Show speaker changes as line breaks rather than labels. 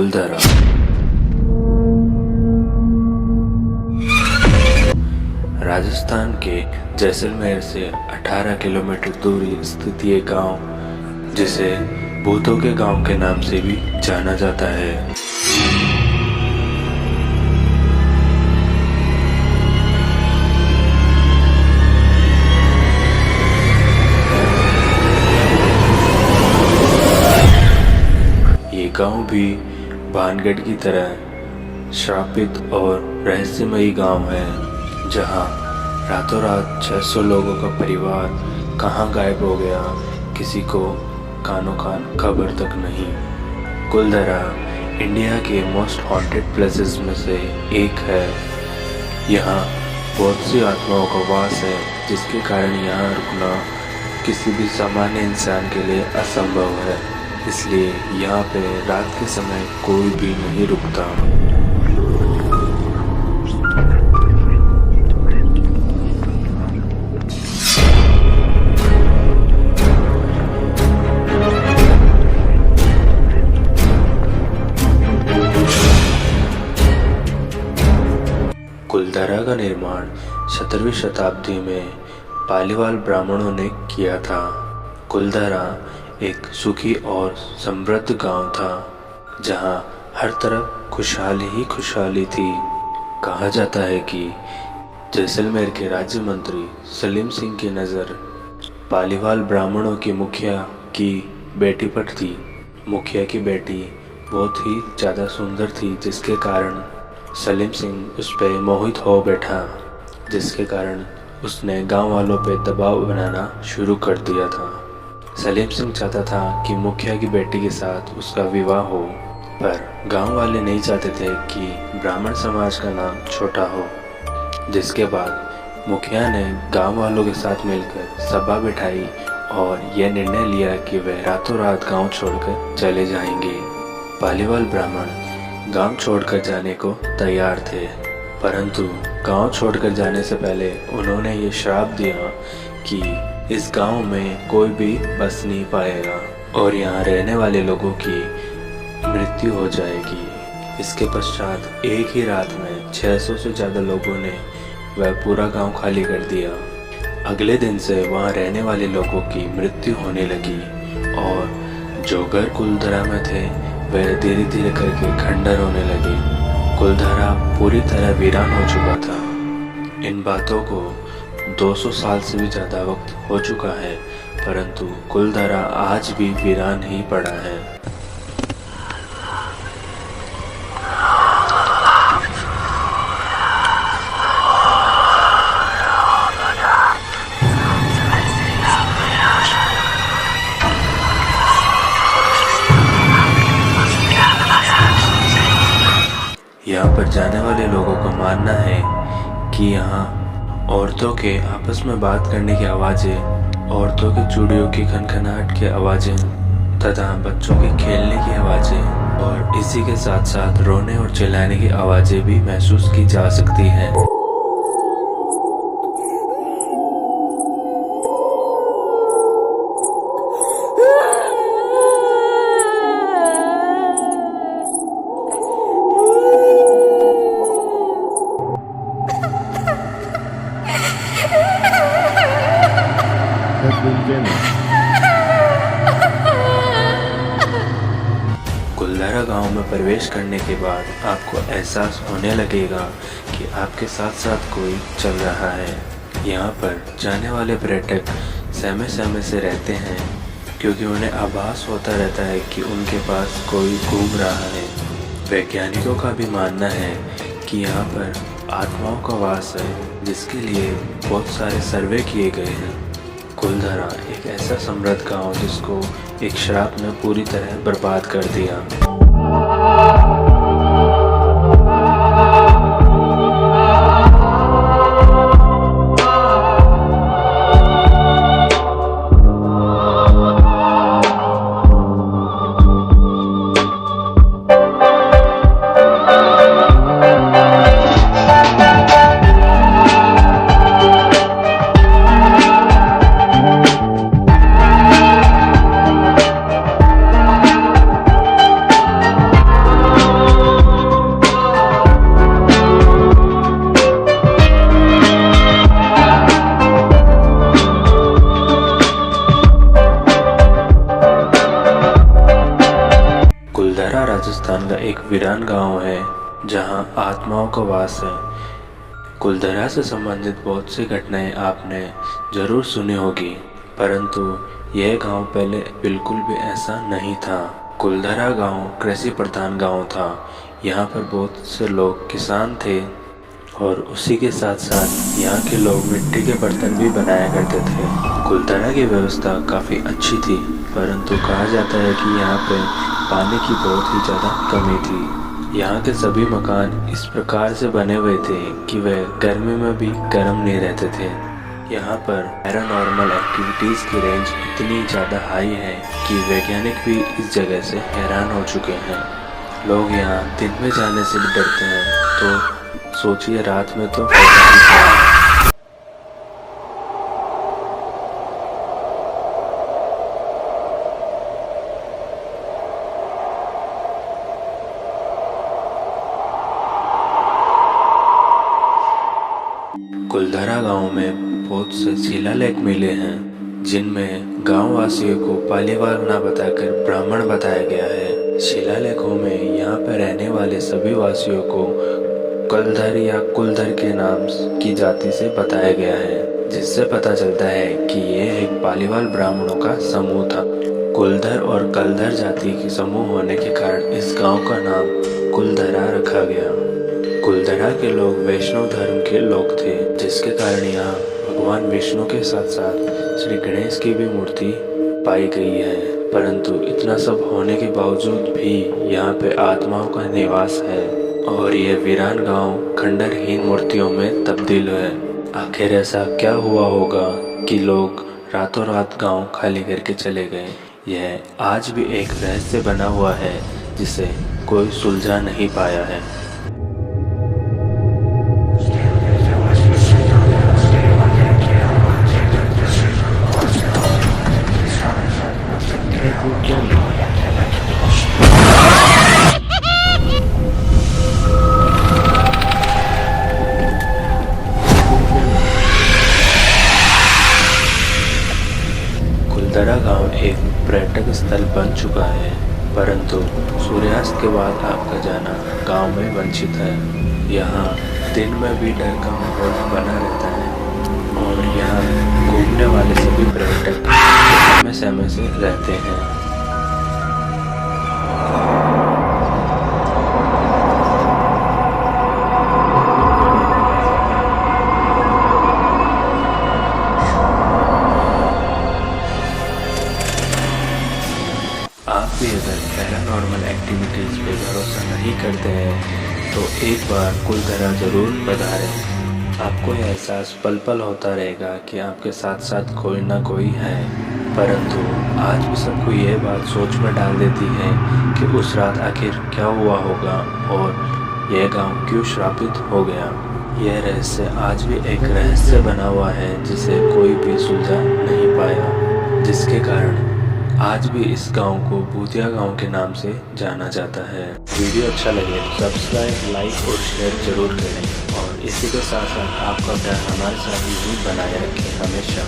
कुलधरा। राजस्थान के जैसलमेर से 18 किलोमीटर दूरी स्थित ये गांव, जिसे भूतों के गांव के नाम से भी जाना जाता है। ये गांव भी भानगढ़ की तरह श्रापित और रहस्यमयी गांव है, जहां रातों रात 600 लोगों का परिवार कहां गायब हो गया, किसी को कानो कान खबर तक नहीं। कुलधरा इंडिया के मोस्ट हॉन्टेड प्लेसेस में से एक है। यहाँ बहुत सी आत्माओं का वास है, जिसके कारण यहाँ रुकना किसी भी सामान्य इंसान के लिए असंभव है। इसलिए यहाँ पे रात के समय कोई भी नहीं रुकता। कुलधरा का निर्माण 17वीं शताब्दी में पालीवाल ब्राह्मणों ने किया था। कुलधरा एक सुखी और समृद्ध गांव था, जहां हर तरफ खुशहाली ही खुशहाली थी। कहा जाता है कि जैसलमेर के राज्य मंत्री सलीम सिंह की नज़र पालीवाल ब्राह्मणों की मुखिया की बेटी पर थी। मुखिया की बेटी बहुत ही ज़्यादा सुंदर थी, जिसके कारण सलीम सिंह उस पर मोहित हो बैठा, जिसके कारण उसने गांव वालों पर दबाव बनाना शुरू कर दिया था। सलीम सिंह चाहता था कि मुखिया की बेटी के साथ उसका विवाह हो, पर गांव वाले नहीं चाहते थे कि ब्राह्मण समाज का नाम छोटा हो। जिसके बाद मुखिया ने गांव वालों के साथ मिलकर सभा बिठाई और यह निर्णय लिया कि वे रातों रात गांव छोड़कर चले जाएंगे। पालीवाल ब्राह्मण गांव छोड़कर जाने को तैयार थे, परंतु गांव छोड़कर जाने से पहले उन्होंने ये श्राप दिया कि इस गांव में कोई भी बस नहीं पाएगा और यहाँ रहने वाले लोगों की मृत्यु हो जाएगी। इसके पश्चात एक ही रात में 600 से ज़्यादा लोगों ने वह पूरा गांव खाली कर दिया। अगले दिन से वहाँ रहने वाले लोगों की मृत्यु होने लगी और जो घर कुलधरा में थे वह धीरे धीरे करके खंडर होने लगे। कुलधरा पूरी तरह वीरान हो चुका था। इन बातों को 200 साल से भी ज़्यादा वक्त हो चुका है, परंतु कुलधरा आज भी वीरान ही पड़ा है। यहाँ पर जाने वाले लोगों का मानना है कि यहाँ औरतों के आपस में बात करने की आवाज़ें, औरतों के चूड़ियों की खनखनाहट की आवाज़ें तथा बच्चों के खेलने की आवाज़ें और इसी के साथ साथ रोने और चिल्लाने की आवाज़ें भी महसूस की जा सकती हैं। कुलधरा गांव में प्रवेश करने के बाद आपको एहसास होने लगेगा कि आपके साथ साथ कोई चल रहा है। यहाँ पर जाने वाले पर्यटक सहमे सहमे से रहते हैं, क्योंकि उन्हें आभास होता रहता है कि उनके पास कोई घूम रहा है। वैज्ञानिकों का भी मानना है कि यहाँ पर आत्माओं का वास है, जिसके लिए बहुत सारे सर्वे किए गए हैं। कुलधरा एक ऐसा समृद्ध गांव जिसको एक श्राप ने पूरी तरह बर्बाद कर दिया। राजस्थान का एक वीरान गांव है जहां आत्माओं का वास है। कुलधरा से संबंधित बहुत सी घटनाएं आपने जरूर सुनी होगी, परंतु यह गांव पहले बिल्कुल भी ऐसा नहीं था। कुलधरा गांव कृषि प्रधान गांव था। यहाँ पर बहुत से लोग किसान थे और उसी के साथ साथ यहाँ के लोग मिट्टी के बर्तन भी बनाया करते थे। कुलधरा की व्यवस्था काफ़ी अच्छी थी, परंतु कहा जाता है कि यहाँ पे पानी की बहुत ही ज़्यादा कमी थी। यहाँ के सभी मकान इस प्रकार से बने हुए थे कि वे गर्मी में भी गर्म नहीं रहते थे। यहाँ पर पैरानॉर्मल एक्टिविटीज़ की रेंज इतनी ज़्यादा हाई है कि वैज्ञानिक भी इस जगह से हैरान हो चुके हैं। लोग यहाँ दिन में जाने से भी डरते हैं, तो सोचिए रात में तो होगा ही क्या। कुलधरा गांव में बहुत से शिलालेख मिले हैं, जिनमें गांव वासियों को पालीवाल ना बताकर ब्राह्मण बताया गया है। शिलालेखों में यहाँ पर रहने वाले सभी वासियों को कलधर या कुलधर के नाम की जाति से बताया गया है, जिससे पता चलता है कि यह एक पालीवाल ब्राह्मणों का समूह था। कुलधर और कलधर जाति के समूह होने के कारण इस गांव का नाम कुलधरा रखा गया। कुलधरा के लोग वैष्णव धर्म के लोग थे, जिसके कारण यहाँ भगवान विष्णु के साथ साथ श्री गणेश की भी मूर्ति पाई गई है। परंतु इतना सब होने के बावजूद भी यहाँ पे आत्माओं का निवास है और यह वीरान गांव खंडरहीन मूर्तियों में तब्दील है। आखिर ऐसा क्या हुआ होगा कि लोग रातों रात गांव खाली करके चले गए? यह आज भी एक रहस्य बना हुआ है, जिसे कोई सुलझा नहीं पाया है। कुलधरा गांव एक पर्यटक स्थल बन चुका है, परंतु सूर्यास्त के बाद आपका जाना गांव में वंचित है। यहाँ दिन में भी डर का माहौल बना रहता है और यहाँ घूमने वाले सभी पर्यटक समय समय से रहते हैं। आप भी अगर पैरानॉर्मल एक्टिविटीज़ पे भरोसा नहीं करते हैं तो एक बार कुलधरा ज़रूर पधारें। आपको यह एहसास पल पल होता रहेगा कि आपके साथ साथ कोई ना कोई है, परंतु आज भी सबको यह बात सोच में डाल देती है कि उस रात आखिर क्या हुआ होगा और यह गांव क्यों श्रापित हो गया। यह रहस्य आज भी एक रहस्य बना हुआ है, जिसे कोई भी सुलझा नहीं पाया, जिसके कारण आज भी इस गांव को भूतिया गांव के नाम से जाना जाता है। वीडियो अच्छा लगे तो सब्सक्राइब, लाइक और शेयर जरूर करें और इसी के साथ साथ आपका प्यार हमारे साथ यूं बनाए रखें हमेशा।